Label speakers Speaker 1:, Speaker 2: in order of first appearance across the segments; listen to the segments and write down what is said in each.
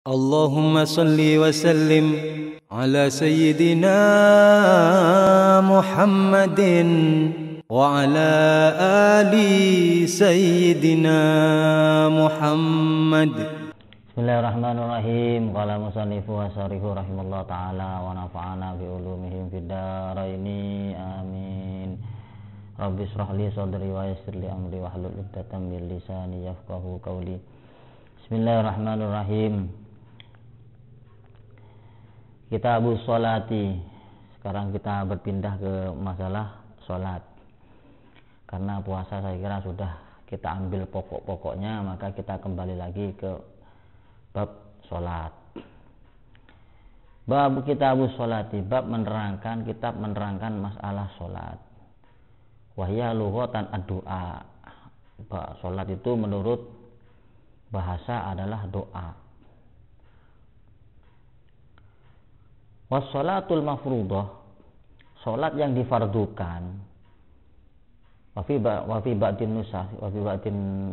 Speaker 1: Allahumma salli wa sallim ala sayyidina Muhammadin wa ala ali sayyidina Muhammad.
Speaker 2: Bismillahirrahmanirrahim. Qala musannifu wa syarihu rahimallahu ta'ala wa nafa'ana bi ulumihim fid dharaini amin. Rabbi shrah li sadri wa yassir li amri wahlul 'uqdatam min lisani yafqahu qawli. Bismillahirrahmanirrahim. Kitabus sholati. Sekarang kita berpindah ke masalah sholat. Karena puasa saya kira sudah kita ambil pokok-pokoknya, maka kita kembali lagi ke bab sholat. Bab kitabus sholati, bab menerangkan, kitab menerangkan masalah sholat. Wahya lughatan ad-du'a. Sholat itu menurut bahasa adalah doa. Wassolatul mafruḍah, sholat yang difardukan. Wafi ba'din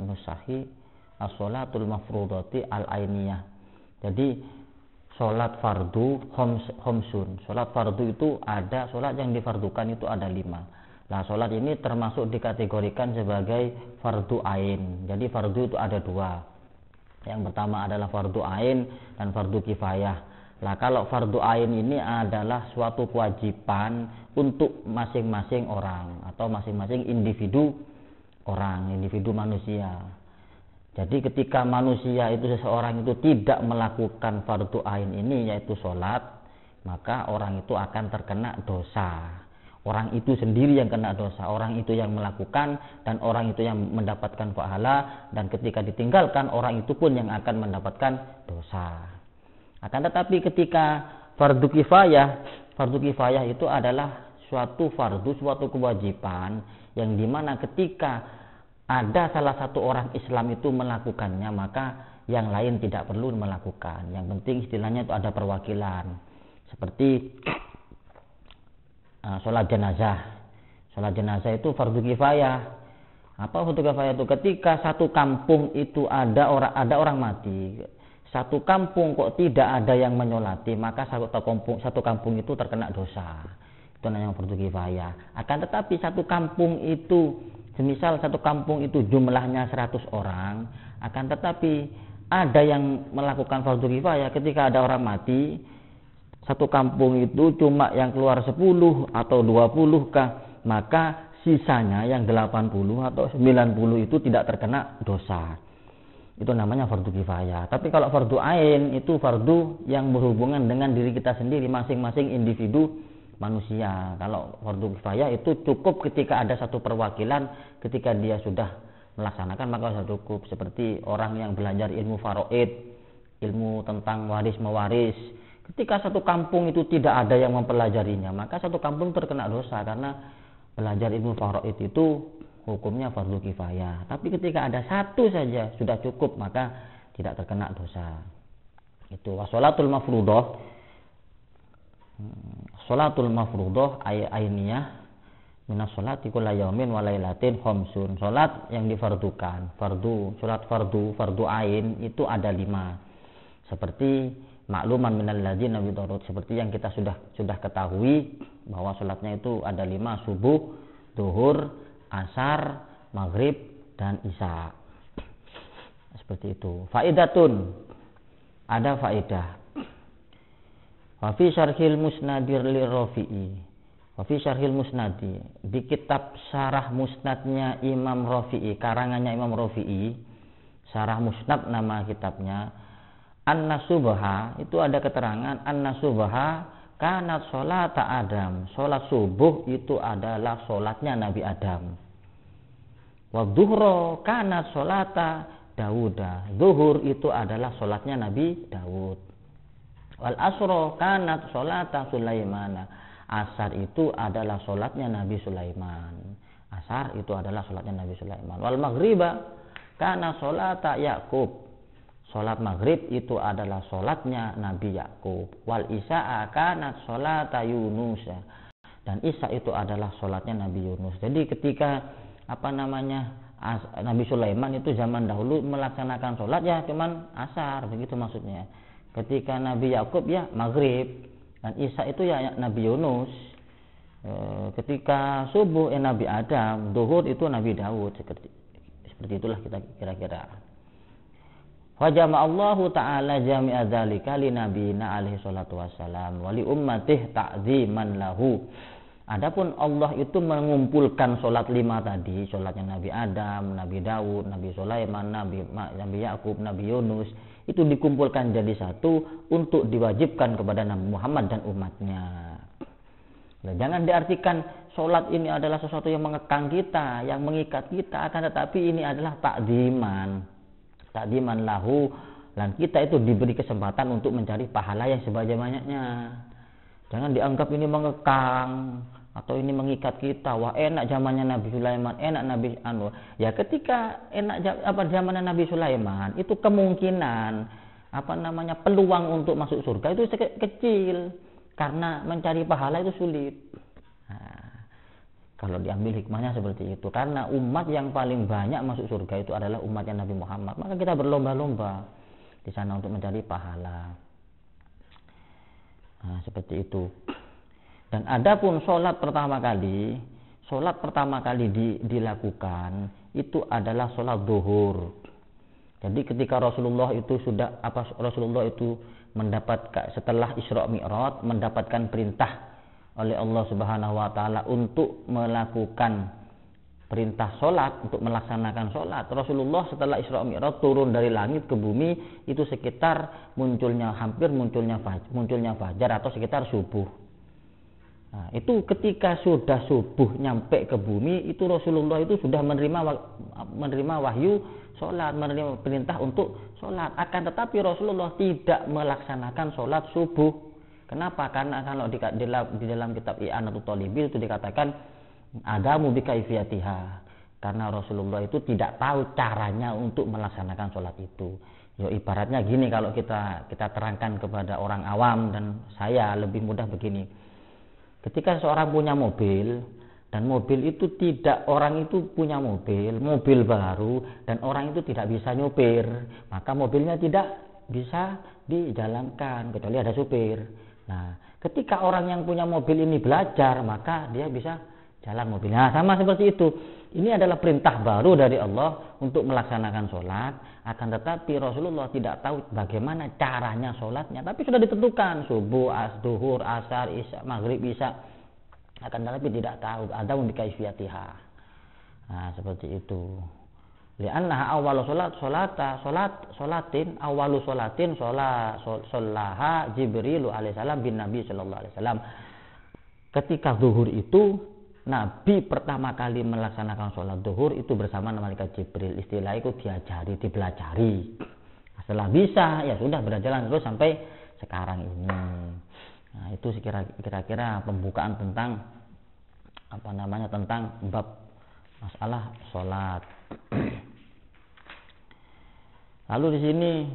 Speaker 2: nusahi as-sholatul mafruḍati al-ainiyah. Jadi sholat fardu khomsun. Sholat fardu itu ada, sholat yang difardukan itu ada 5. Nah, sholat ini termasuk dikategorikan sebagai fardu ain. Jadi fardu itu ada 2. Yang pertama adalah fardu ain dan fardu kifayah. Nah, kalau fardu ain ini adalah suatu kewajiban untuk masing-masing orang atau masing-masing individu orang, individu manusia. Jadi ketika manusia itu, seseorang itu tidak melakukan fardu ain ini, yaitu sholat, maka orang itu akan terkena dosa. Orang itu sendiri yang kena dosa, orang itu yang melakukan dan orang itu yang mendapatkan pahala, dan ketika ditinggalkan orang itu pun yang akan mendapatkan dosa. Akan tetapi ketika fardu kifayah itu adalah suatu fardu, suatu kewajiban yang dimana ketika ada salah satu orang Islam itu melakukannya, maka yang lain tidak perlu melakukan. Yang penting istilahnya itu ada perwakilan. Seperti sholat jenazah. Sholat jenazah itu fardu kifayah. Apa fardu kifayah itu? Ketika satu kampung itu ada orang mati, satu kampung kok tidak ada yang menyolati, maka satu kampung itu terkena dosa. Itu namanya fardu kifayah. Akan tetapi satu kampung itu, semisal satu kampung itu jumlahnya 100 orang, akan tetapi ada yang melakukan fardu kifayah. Ketika ada orang mati, satu kampung itu cuma yang keluar 10 atau 20 kah, maka sisanya yang 80 atau 90 itu tidak terkena dosa. Itu namanya fardu kifayah. Tapi kalau fardu ain itu fardu yang berhubungan dengan diri kita sendiri, masing-masing individu manusia. Kalau fardu kifayah itu cukup ketika ada satu perwakilan, ketika dia sudah melaksanakan maka sudah cukup. Seperti orang yang belajar ilmu faraid, ilmu tentang waris mewaris. Ketika satu kampung itu tidak ada yang mempelajarinya, maka satu kampung terkena dosa, karena belajar ilmu faraid itu hukumnya fardu kifayah. Tapi ketika ada satu saja sudah cukup, maka tidak terkena dosa. Itu wassolatul mafruḍah. Sholatul mafruḍah ainiyah minas sholati kulla yaumin wa lailatin khamsun. Sholat yang difardukan, sholat fardu ain itu ada 5. Seperti makluman minal ladzina bidarut, seperti yang kita sudah ketahui bahwa sholatnya itu ada 5: subuh, zuhur, asar, maghrib, dan isya. Seperti itu. Faidatun, ada faidah. Wa fi syarhil musnadir lirafi'i. Wa fi syarhil musnadi, di kitab syarah musnadnya Imam Rafi'i, karangannya Imam Rafi'i, syarah musnad nama kitabnya. An-Nasubha, itu ada keterangan An-Nasubha kanat sholata Adam. Sholat subuh itu adalah sholatnya Nabi Adam. Wa dhuhra kanat sholata Dauda. Zuhur itu adalah sholatnya Nabi Daud. Wal asro kanat sholata Sulaimana. Asar itu adalah sholatnya Nabi Sulaiman. Asar itu adalah sholatnya Nabi Sulaiman. Wal maghriba kanat sholata Yakub. Sholat maghrib itu adalah sholatnya Nabi Yakub. Wal isya'a kanat sholata Yunus. Dan isya itu adalah sholatnya Nabi Yunus. Jadi ketika Nabi Sulaiman itu zaman dahulu melaksanakan sholat ya cuman asar, begitu maksudnya. Ketika Nabi Yakub ya maghrib, dan Isa itu ya Nabi Yunus. Ketika subuh Nabi Adam, duhur itu Nabi Daud. Seperti itulah kita kira-kira. Fajama Allahu Ta'ala jami'a dzalika li nabiyina alaihi salatu wassalam wa li ummatih ta'ziman lahu. Adapun Allah itu mengumpulkan sholat 5 tadi, sholatnya Nabi Adam, Nabi Daud, Nabi Sulaiman, Nabi Yakub, Nabi Yunus, itu dikumpulkan jadi satu untuk diwajibkan kepada Nabi Muhammad dan umatnya. Nah, jangan diartikan sholat ini adalah sesuatu yang mengekang kita, yang mengikat kita, akan tetapi ini adalah takdiman lahu, dan kita itu diberi kesempatan untuk mencari pahala yang sebanyak-banyaknya. Jangan dianggap ini mengekang atau ini mengikat kita. Wah, enak zamannya Nabi Sulaiman, enak Nabi Anwar. Ya, ketika enak zamannya Nabi Sulaiman, itu kemungkinan peluang untuk masuk surga itu kecil karena mencari pahala itu sulit. Nah, kalau diambil hikmahnya seperti itu, karena umat yang paling banyak masuk surga itu adalah umatnya Nabi Muhammad, maka kita berlomba-lomba di sana untuk mencari pahala. Nah, seperti itu. Dan adapun sholat pertama kali dilakukan itu adalah sholat zuhur. Jadi ketika Rasulullah itu setelah Isra Mi'raj mendapatkan perintah oleh Allah Subhanahu wa taala untuk melakukan perintah sholat, untuk melaksanakan sholat. Rasulullah setelah Isra Mi'raj turun dari langit ke bumi itu sekitar munculnya fajar atau sekitar subuh. Nah, itu ketika sudah subuh nyampe ke bumi, itu Rasulullah itu sudah menerima wahyu sholat, menerima perintah untuk sholat. Akan tetapi Rasulullah tidak melaksanakan sholat subuh. Kenapa? Karena kalau di dalam kitab I'anatul Talibin itu dikatakan adamu bikaifiyatiha, karena Rasulullah itu tidak tahu caranya untuk melaksanakan sholat itu. Ya ibaratnya gini, kalau kita terangkan kepada orang awam dan saya lebih mudah begini. Ketika seorang punya mobil dan mobil itu orang itu punya mobil baru dan orang itu tidak bisa nyopir, maka mobilnya tidak bisa dijalankan kecuali ada supir. Nah, ketika orang yang punya mobil ini belajar, maka dia bisa jalan mobilnya. Nah, sama seperti itu. Ini adalah perintah baru dari Allah untuk melaksanakan sholat. Akan tetapi Rasulullah tidak tahu bagaimana caranya sholatnya. Tapi sudah ditentukan subuh, duhur, asar, isya, maghrib, isya. Akan tetapi tidak tahu. Ada bikaifiyatiha. Nah, seperti itu. Li'annaha awwalu sholatin sholaha Jibrilu alaihissalam bin Nabi sallallahu alaihi wasallam. Ketika zuhur itu Nabi pertama kali melaksanakan sholat zuhur itu bersama malaikat Jibril. Istilah itu dipelajari. Setelah bisa ya sudah berjalan terus sampai sekarang ini. Nah, itu kira-kira pembukaan tentang tentang bab masalah sholat. Lalu di sini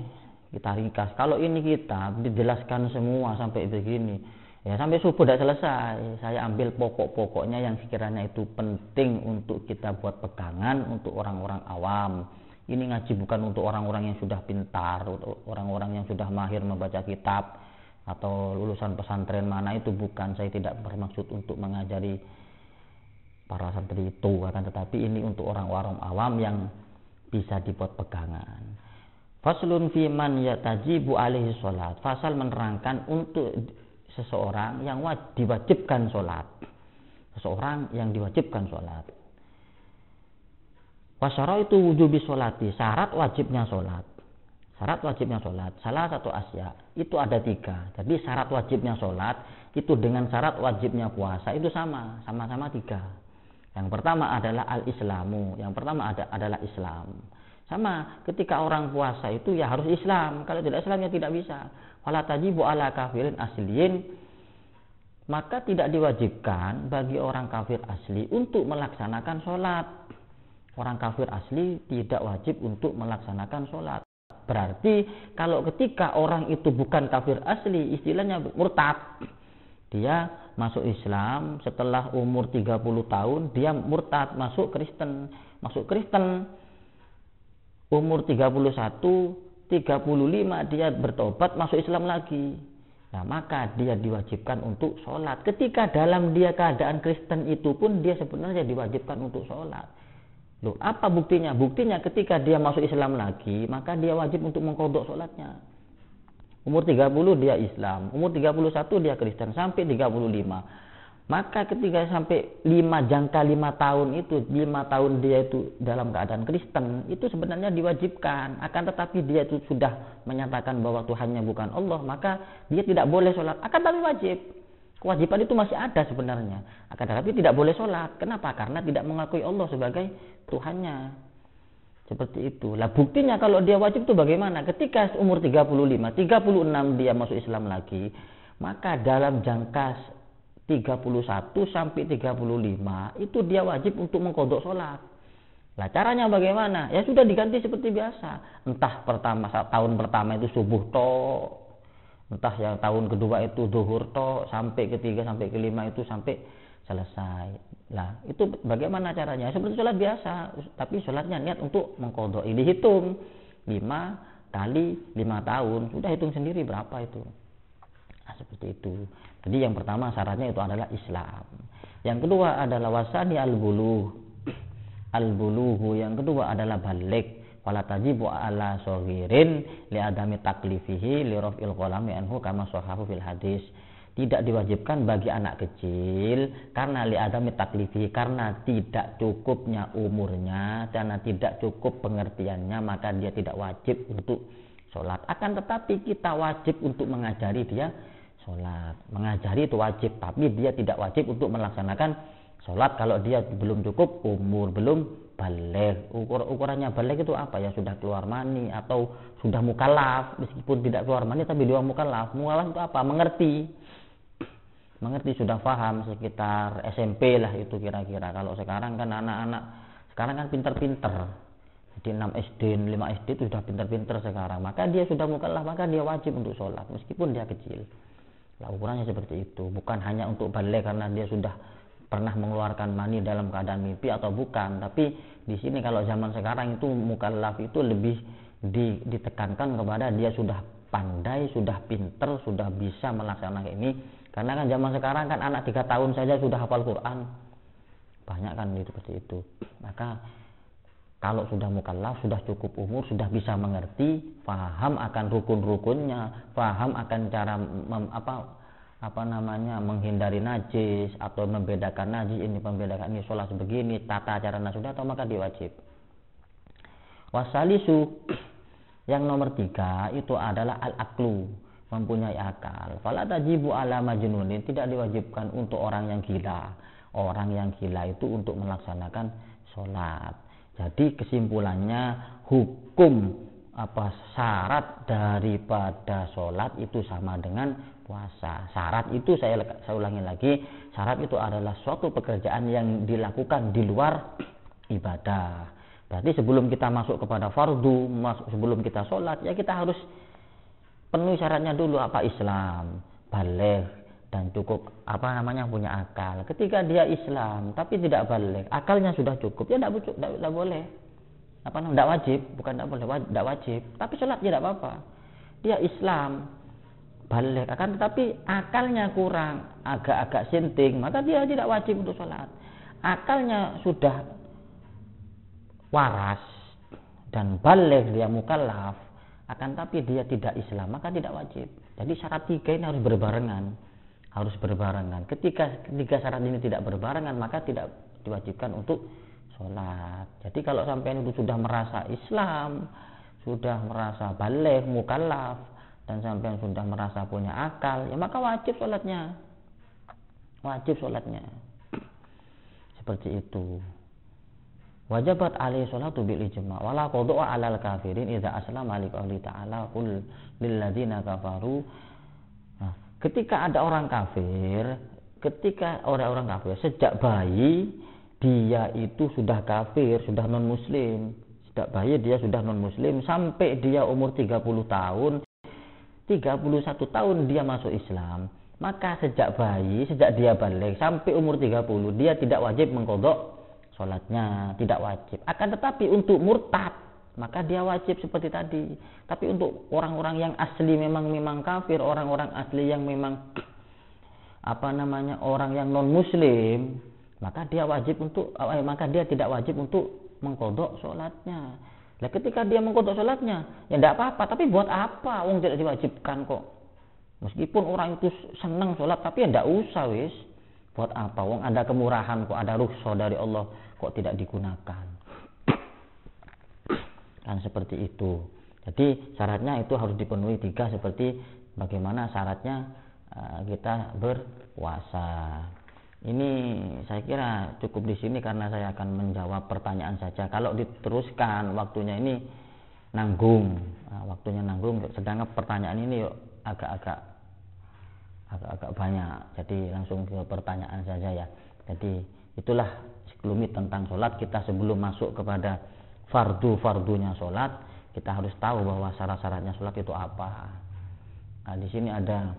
Speaker 2: kita ringkas. Kalau ini kita dijelaskan semua sampai begini, ya sampai subuh tidak selesai. Saya ambil pokok-pokoknya yang sekiranya itu penting untuk kita buat pegangan untuk orang-orang awam. Ini ngaji bukan untuk orang-orang yang sudah pintar, orang-orang yang sudah mahir membaca kitab atau lulusan pesantren mana itu, bukan. Saya tidak bermaksud untuk mengajari para santri itu, akan tetapi ini untuk orang-orang awam yang bisa dibuat pegangan. Faslun fi man yatajibu alaihi sholat. Fasal menerangkan untuk seseorang yang diwajibkan sholat. Seseorang yang diwajibkan sholat. Wasyaraitu wujubi sholati. Syarat wajibnya sholat. Syarat wajibnya sholat. Salah satu asya. Itu ada 3. Jadi syarat wajibnya sholat itu dengan syarat wajibnya puasa itu sama-sama 3. Yang pertama adalah al-islamu. Yang pertama adalah Islam. Sama, ketika orang puasa itu ya harus Islam. Kalau tidak Islam ya tidak bisa. Wala tajibu ala kafirin asliyin. Maka tidak diwajibkan bagi orang kafir asli untuk melaksanakan sholat. Orang kafir asli tidak wajib untuk melaksanakan sholat. Berarti kalau ketika orang itu bukan kafir asli, istilahnya murtad. Dia masuk Islam setelah umur 30 tahun, dia murtad, masuk Kristen. Umur 31 35 dia bertobat masuk Islam lagi. Nah, maka dia diwajibkan untuk sholat. Ketika dalam dia keadaan Kristen itu pun dia sebenarnya diwajibkan untuk sholat. Loh, apa buktinya? Buktinya ketika dia masuk Islam lagi, maka dia wajib untuk mengqadha sholatnya. Umur 30 dia Islam, umur 31 dia Kristen, sampai 35. Maka ketika sampai 5 tahun itu, 5 tahun dia itu dalam keadaan Kristen, itu sebenarnya diwajibkan. Akan tetapi dia itu sudah menyatakan bahwa Tuhannya bukan Allah, maka dia tidak boleh sholat. Akan tetapi wajib. Kewajiban itu masih ada sebenarnya. Akan tetapi tidak boleh sholat. Kenapa? Karena tidak mengakui Allah sebagai Tuhannya. Seperti itu. Lah buktinya kalau dia wajib itu bagaimana? Ketika umur 35, 36 dia masuk Islam lagi, maka dalam jangka 31 sampai 35 itu dia wajib untuk mengqadha sholat. Lah caranya bagaimana? Ya sudah diganti seperti biasa. Entah tahun pertama itu subuh tok, entah yang tahun kedua itu zuhur tok, sampai ketiga sampai kelima itu sampai selesai. Lah itu bagaimana caranya? Seperti sholat biasa, tapi sholatnya niat untuk mengqadha. Ini hitung 5 kali 5 tahun, sudah hitung sendiri berapa itu. Nah, seperti itu. Jadi yang pertama syaratnya itu adalah Islam. Yang kedua adalah wasani al-bulugh. Al-bulugh yang kedua adalah balik. Wala tajibu ala shaghirin li adami taklifihi li raf'il qalami anhu kama sahahu fil hadis. Tidak diwajibkan bagi anak kecil karena li adami taklifihi, karena tidak cukupnya umurnya, karena tidak cukup pengertiannya, maka dia tidak wajib untuk sholat. Akan tetapi kita wajib untuk mengajari dia sholat. Mengajari itu wajib, tapi dia tidak wajib untuk melaksanakan sholat kalau dia belum cukup umur, belum baligh. Ukurannya baligh itu apa ya? Sudah keluar mani atau sudah mukallaf. Meskipun tidak keluar mani tapi dia mukallaf. Mukallaf itu apa? Mengerti, sudah paham, sekitar SMP lah itu kira-kira. Kalau sekarang kan anak-anak sekarang kan pinter-pinter. Jadi 6 SD, 5 SD itu sudah pinter-pinter sekarang. Maka dia sudah mukallaf, maka dia wajib untuk sholat meskipun dia kecil. Nah, ukurannya seperti itu, bukan hanya untuk baligh karena dia sudah pernah mengeluarkan mani dalam keadaan mimpi atau bukan. Tapi di sini kalau zaman sekarang itu mukallaf itu lebih ditekankan kepada dia sudah pandai, sudah pinter, sudah bisa melaksanakan ini. Karena kan zaman sekarang kan anak 3 tahun saja sudah hafal Quran, banyak kan itu seperti itu. Maka kalau sudah mukallaf, sudah cukup umur, sudah bisa mengerti, paham akan rukun-rukunnya, paham akan cara menghindari najis atau membedakan najis, ini membedakan ini sholat begini, tata cara sudah atau maka diwajib. Wasalisu yang nomor 3 itu adalah al-aqlu, mempunyai akal. Fala tajibu ala majnunin, tidak diwajibkan untuk orang yang gila. Orang yang gila itu untuk melaksanakan sholat. Jadi kesimpulannya hukum syarat daripada sholat itu sama dengan puasa. Syarat itu saya ulangi lagi, syarat itu adalah suatu pekerjaan yang dilakukan di luar ibadah. Berarti sebelum kita masuk kepada fardu, sebelum kita sholat, ya kita harus penuhi syaratnya dulu, apa? Islam, baligh, dan cukup punya akal. Ketika dia Islam tapi tidak baligh, akalnya sudah cukup, ya tidak boleh. Tidak wajib, bukan tidak boleh, tidak wajib. Tapi sholat tidak apa-apa. Dia Islam, baligh, akan tetapi akalnya kurang, agak-agak sinting, maka dia tidak wajib untuk sholat. Akalnya sudah waras dan baligh, dia mukallaf, akan tapi dia tidak Islam, maka tidak wajib. Jadi syarat 3 ini harus berbarengan. Ketika 3 syarat ini tidak berbarengan, maka tidak diwajibkan untuk sholat. Jadi kalau sampai itu sudah merasa Islam, sudah merasa baligh, mukallaf, dan sampai sudah merasa punya akal, ya maka wajib sholatnya. Seperti itu. Wajabat alaihi sholatu bil ijma' wala qada'a 'alal kafirin idza aslama li qouli ta'ala qul lil ladzina kafaru. Nah, ketika ada orang kafir, sejak bayi dia itu sudah kafir, sudah non muslim. Sejak bayi dia sudah non muslim sampai dia umur 30 tahun, 31 tahun dia masuk Islam. Maka sejak dia baligh sampai umur 30 dia tidak wajib mengqadha sholatnya, tidak wajib. Akan tetapi untuk murtad, maka dia wajib seperti tadi. Tapi untuk orang-orang yang asli memang kafir, orang-orang asli yang memang orang yang non muslim, maka dia tidak wajib untuk mengqadha sholatnya. Nah, ketika dia mengqadha sholatnya, ya tidak apa-apa. Tapi buat apa? Wong tidak diwajibkan kok. Meskipun orang itu senang sholat, tapi ya tidak usah wis. Buat apa? Wong ada kemurahan kok, ada rukhsah dari Allah kok tidak digunakan. Kan seperti itu. Jadi syaratnya itu harus dipenuhi 3 seperti bagaimana syaratnya kita berpuasa. Ini saya kira cukup di sini karena saya akan menjawab pertanyaan saja. Kalau diteruskan waktunya ini nanggung, waktunya nanggung. Sedangkan pertanyaan ini agak banyak. Jadi langsung ke pertanyaan saja ya. Jadi itulah sekelumit tentang sholat. Kita sebelum masuk kepada fardu-fardunya sholat, kita harus tahu bahwa syarat-syaratnya sholat itu apa. Nah, di sini ada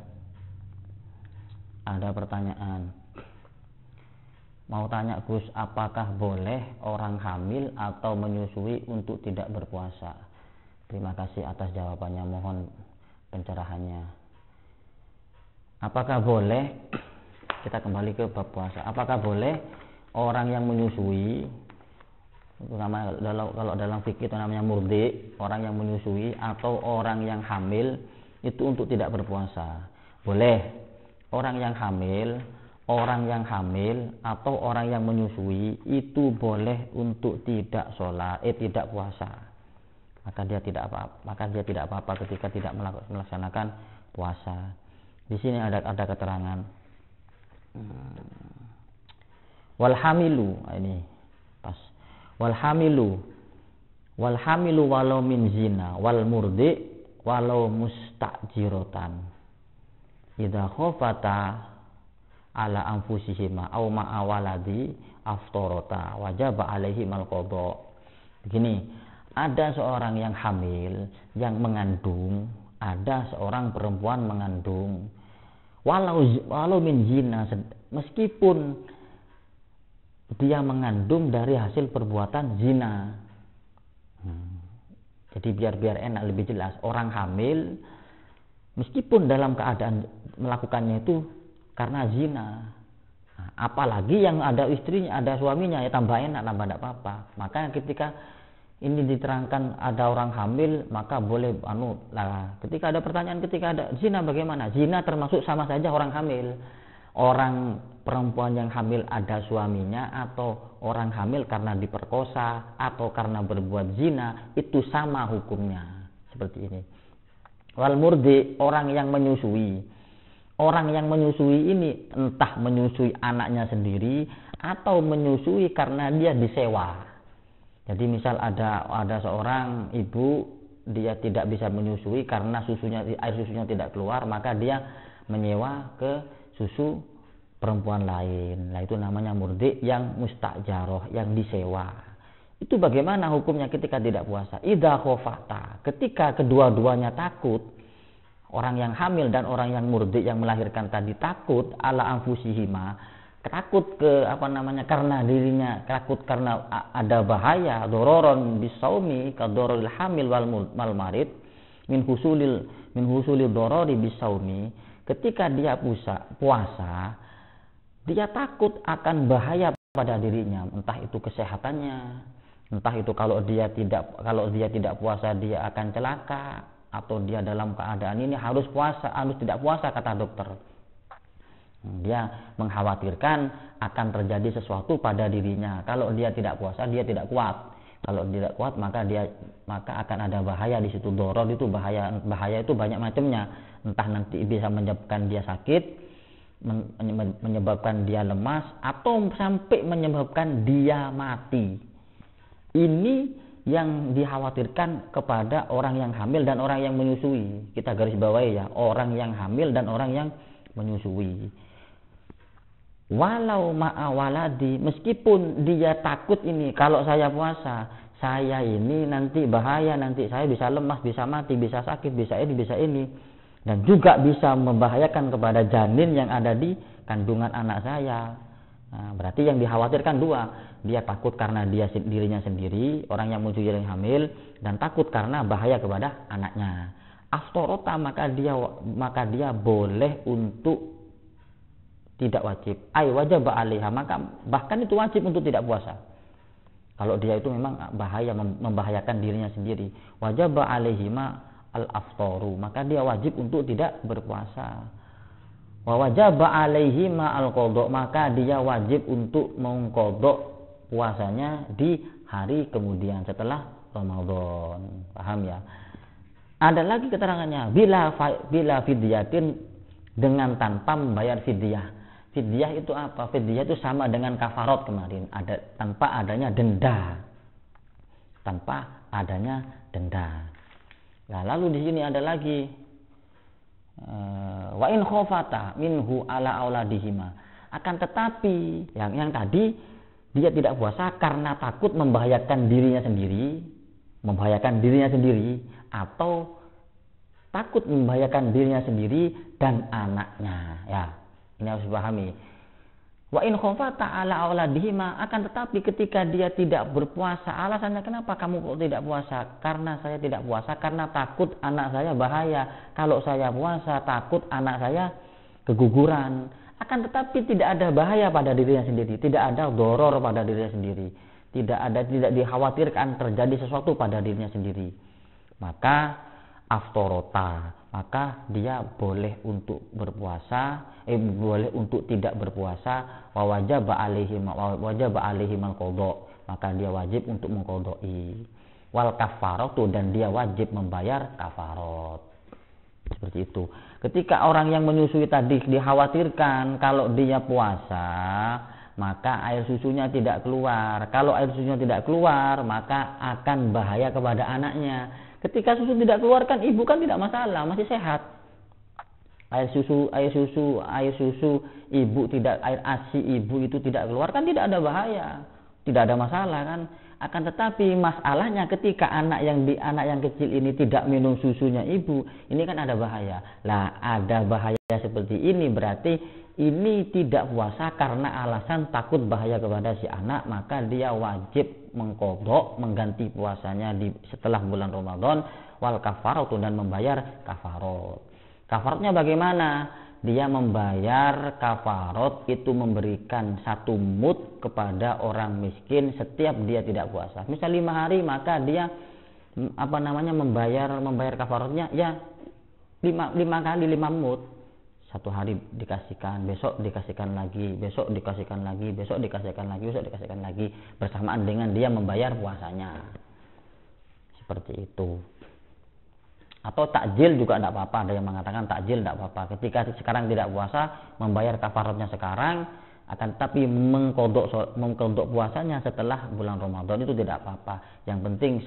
Speaker 2: pertanyaan. Mau tanya Gus, apakah boleh orang hamil atau menyusui untuk tidak berpuasa? Terima kasih atas jawabannya, mohon pencerahannya. Apakah boleh, kita kembali ke bab puasa, apakah boleh orang yang menyusui, kalau dalam fikih itu namanya murdi, orang yang menyusui atau orang yang hamil itu untuk tidak berpuasa? Boleh. Orang yang hamil atau orang yang menyusui itu boleh untuk tidak tidak puasa. Maka dia tidak apa-apa ketika tidak melaksanakan puasa. Di sini ada keterangan. Wal hamilu, ini pas. Wal hamilu walau min zina wal murdi walau mustajiratan. Idza khafata ala anfusihima aw ma'a waladi aftarata wajaba alaihim al-qadha. Begini, ada seorang yang hamil, yang mengandung, ada seorang perempuan mengandung, walau min zina, meskipun dia mengandung dari hasil perbuatan zina. Jadi biar enak, lebih jelas, orang hamil meskipun dalam keadaan melakukannya itu karena zina, apalagi yang ada istrinya, ada suaminya, ya tambah enak, tambah tidak apa-apa. Maka ketika ini diterangkan ada orang hamil, maka boleh ketika ada pertanyaan, ketika ada zina bagaimana? Zina termasuk sama saja orang hamil. Orang perempuan yang hamil ada suaminya, atau orang hamil karena diperkosa atau karena berbuat zina, itu sama hukumnya. Seperti ini. Wal murdi, orang yang menyusui. Orang yang menyusui ini entah menyusui anaknya sendiri atau menyusui karena dia disewa. Jadi misal ada seorang ibu, dia tidak bisa menyusui karena air susunya tidak keluar, maka dia menyewa ke susu perempuan lain. Nah, itu namanya murdi yang mustajaroh, yang disewa. Itu bagaimana hukumnya ketika tidak puasa? Idza khofata, ketika kedua-duanya takut, orang yang hamil dan orang yang murdi yang melahirkan tadi takut ala anfusihima, takut karena dirinya, takut karena ada bahaya, dororon bisaumi kadororil hamil wal marid min husulil dorori bisaumi. Ketika dia puasa, dia takut akan bahaya pada dirinya, entah itu kesehatannya, entah itu kalau dia tidak puasa dia akan celaka, atau dia dalam keadaan ini harus tidak puasa kata dokter. Dia mengkhawatirkan akan terjadi sesuatu pada dirinya. Kalau dia tidak puasa, dia tidak kuat. Kalau tidak kuat, maka akan ada bahaya di situ. Doror itu bahaya itu banyak macamnya. Entah nanti bisa menyebabkan dia sakit, menyebabkan dia lemas, atau sampai menyebabkan dia mati. Ini yang dikhawatirkan kepada orang yang hamil dan orang yang menyusui. Kita garis bawahi ya, orang yang hamil dan orang yang menyusui. Walau ma'awaladi, meskipun dia takut ini, kalau saya puasa, saya ini nanti bahaya, nanti saya bisa lemas, bisa mati, bisa sakit, bisa ini, dan juga bisa membahayakan kepada janin yang ada di kandungan anak saya. Nah, berarti yang dikhawatirkan dua, dia takut karena dirinya sendiri, orang yang menuju yang hamil, dan takut karena bahaya kepada anaknya. Aftorota, maka dia boleh untuk tidak wajib. Wajib alaiha, maka bahkan itu wajib untuk tidak puasa. Kalau dia itu memang membahayakan dirinya sendiri. Wajib alaihima al-aftoru, maka dia wajib untuk tidak berpuasa. Wa wajaba alaihi ma'al qadha, maka dia wajib untuk mengqadha puasanya di hari kemudian setelah Ramadan. Paham ya? Ada lagi keterangannya, bila fidyatin, dengan tanpa membayar fidyah. Fidyah itu apa? Fidyah itu sama dengan kafarat kemarin, tanpa adanya denda. Tanpa adanya denda. Nah, lalu di sini ada lagi wa in khofata minhu ala auladihima, akan tetapi yang tadi dia tidak puasa karena takut membahayakan dirinya sendiri atau takut membahayakan dirinya sendiri dan anaknya. Ya, ini harus dipahami. Wa in khofata ala auladihima, akan tetapi ketika dia tidak berpuasa, alasannya kenapa kamu kok tidak puasa? Karena saya tidak puasa karena takut anak saya bahaya. Kalau saya puasa takut anak saya keguguran. Akan tetapi tidak ada bahaya pada dirinya sendiri, tidak ada doror pada dirinya sendiri, tidak dikhawatirkan terjadi sesuatu pada dirinya sendiri. Maka aftorota, maka dia boleh untuk berpuasa, boleh untuk tidak berpuasa. Wa wajaba alaihim al-qadha, maka dia wajib untuk mengqadai. Wal kafaratu, dan dia wajib membayar kafarat. Seperti itu. Ketika orang yang menyusui tadi dikhawatirkan kalau dia puasa, maka air susunya tidak keluar. Kalau air susunya tidak keluar, maka akan bahaya kepada anaknya. Ketika susu tidak keluar kan ibu kan tidak masalah, masih sehat. Air susu ibu tidak, air ASI ibu itu tidak keluar kan tidak ada bahaya, tidak ada masalah kan. Akan tetapi masalahnya ketika anak yang kecil ini tidak minum susunya ibu, ini kan ada bahaya. Lah, ada bahaya seperti ini berarti ini tidak puasa karena alasan takut bahaya kepada si anak, maka dia wajib mengqadha, mengganti puasanya setelah bulan Ramadan, wal kafaratu, dan membayar kafarat. Kafaratnya bagaimana? Dia membayar kafarat itu memberikan 1 mud kepada orang miskin setiap dia tidak puasa. Misal 5 hari, maka dia membayar kafaratnya ya 5 kali 5 mud. 1 hari dikasihkan, besok dikasihkan lagi, besok dikasihkan lagi, besok dikasihkan lagi, besok dikasihkan lagi, bersamaan dengan dia membayar puasanya. Seperti itu. Atau takjil juga tidak apa-apa, ada yang mengatakan takjil tidak apa-apa. Ketika sekarang tidak puasa, membayar kafaratnya sekarang, akan tapi mengqadha puasanya setelah bulan Ramadan itu tidak apa-apa. Yang penting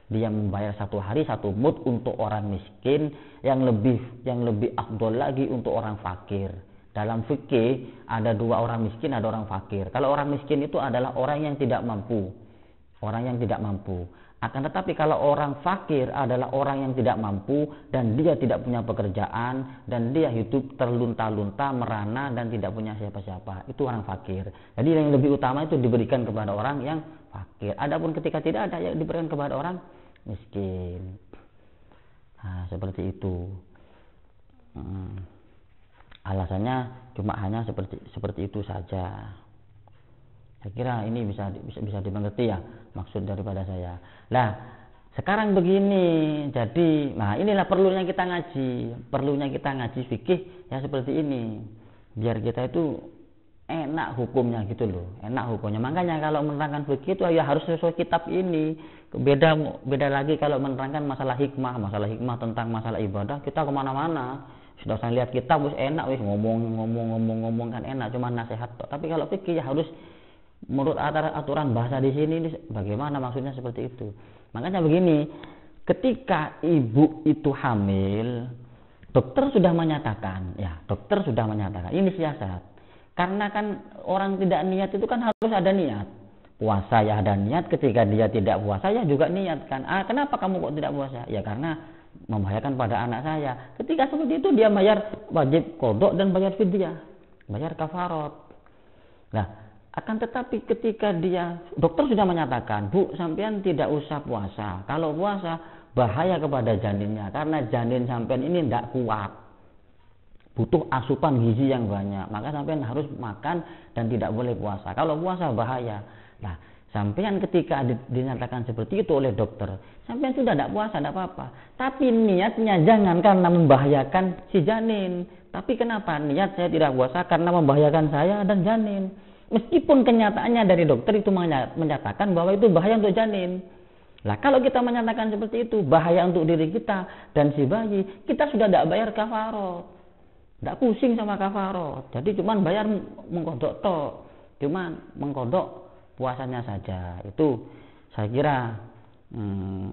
Speaker 2: dia membayar 1 hari 1 mud untuk orang miskin, yang lebih afdol lagi untuk orang fakir. Dalam fikih ada 2 orang miskin, ada orang fakir. Kalau orang miskin itu adalah orang yang tidak mampu. Akan tetapi kalau orang fakir adalah orang yang tidak mampu dan dia tidak punya pekerjaan dan dia hidup terlunta-lunta, merana dan tidak punya siapa-siapa. Itu orang fakir. Jadi yang lebih utama itu diberikan kepada orang yang fakir. Adapun ketika tidak ada, ya diberikan kepada orang miskin. Nah, seperti itu. Alasannya cuma hanya seperti itu saja. Saya kira ini bisa dimengerti ya maksud daripada saya. Nah, sekarang begini. Jadi, inilah perlunya kita ngaji fikih ya seperti ini. Biar kita itu enak hukumnya gitu loh, Makanya kalau menerangkan fikih itu ya harus sesuai kitab ini. Beda lagi kalau menerangkan masalah hikmah tentang masalah ibadah, kita kemana-mana. Sudah saya lihat kitab wis enak, wis ngomong kan enak, cuma nasihat. Tapi kalau fikih ya harus menurut aturan bahasa di sini bagaimana maksudnya seperti itu. Makanya begini, ketika ibu itu hamil, dokter sudah menyatakan ini siasat. Karena kan orang tidak niat itu kan harus ada niat. Puasa ya ada niat, ketika dia tidak puasa ya juga niat kan. Kenapa kamu kok tidak puasa? Ya karena membahayakan pada anak saya. Ketika seperti itu dia bayar wajib qadha dan bayar fidyah, bayar kafarat. Nah, akan tetapi ketika dokter sudah menyatakan, Bu, sampean tidak usah puasa. Kalau puasa bahaya kepada janinnya, karena janin sampean ini tidak kuat, butuh asupan gizi yang banyak, maka sampean harus makan dan tidak boleh puasa. Kalau puasa bahaya. Nah, sampean ketika dinyatakan seperti itu oleh dokter, sampean sudah tidak puasa, tidak apa-apa. Tapi niatnya jangan karena membahayakan si janin. Tapi kenapa niat saya tidak puasa? Karena membahayakan saya dan janin. Meskipun kenyataannya dari dokter itu menyatakan bahwa itu bahaya untuk janin. Nah, kalau kita menyatakan seperti itu, bahaya untuk diri kita dan si bayi, kita sudah tidak bayar kafarot. Tidak pusing sama kafarot. Jadi cuman bayar mengkodok tok. Cuman mengkodok puasanya saja. Itu saya kira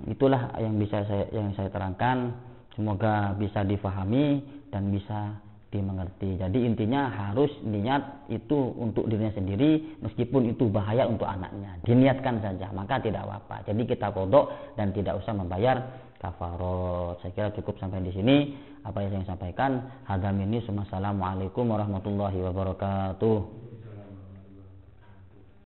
Speaker 2: itulah yang saya terangkan. Semoga bisa difahami dan bisa dimengerti. Jadi intinya harus niat itu untuk dirinya sendiri, meskipun itu bahaya untuk anaknya. Diniatkan saja, maka tidak apa-apa. Jadi kita kodok dan tidak usah membayar kafarot. Saya kira cukup sampai di sini apa yang saya sampaikan. Hadam ini. Assalamualaikum warahmatullahi wabarakatuh.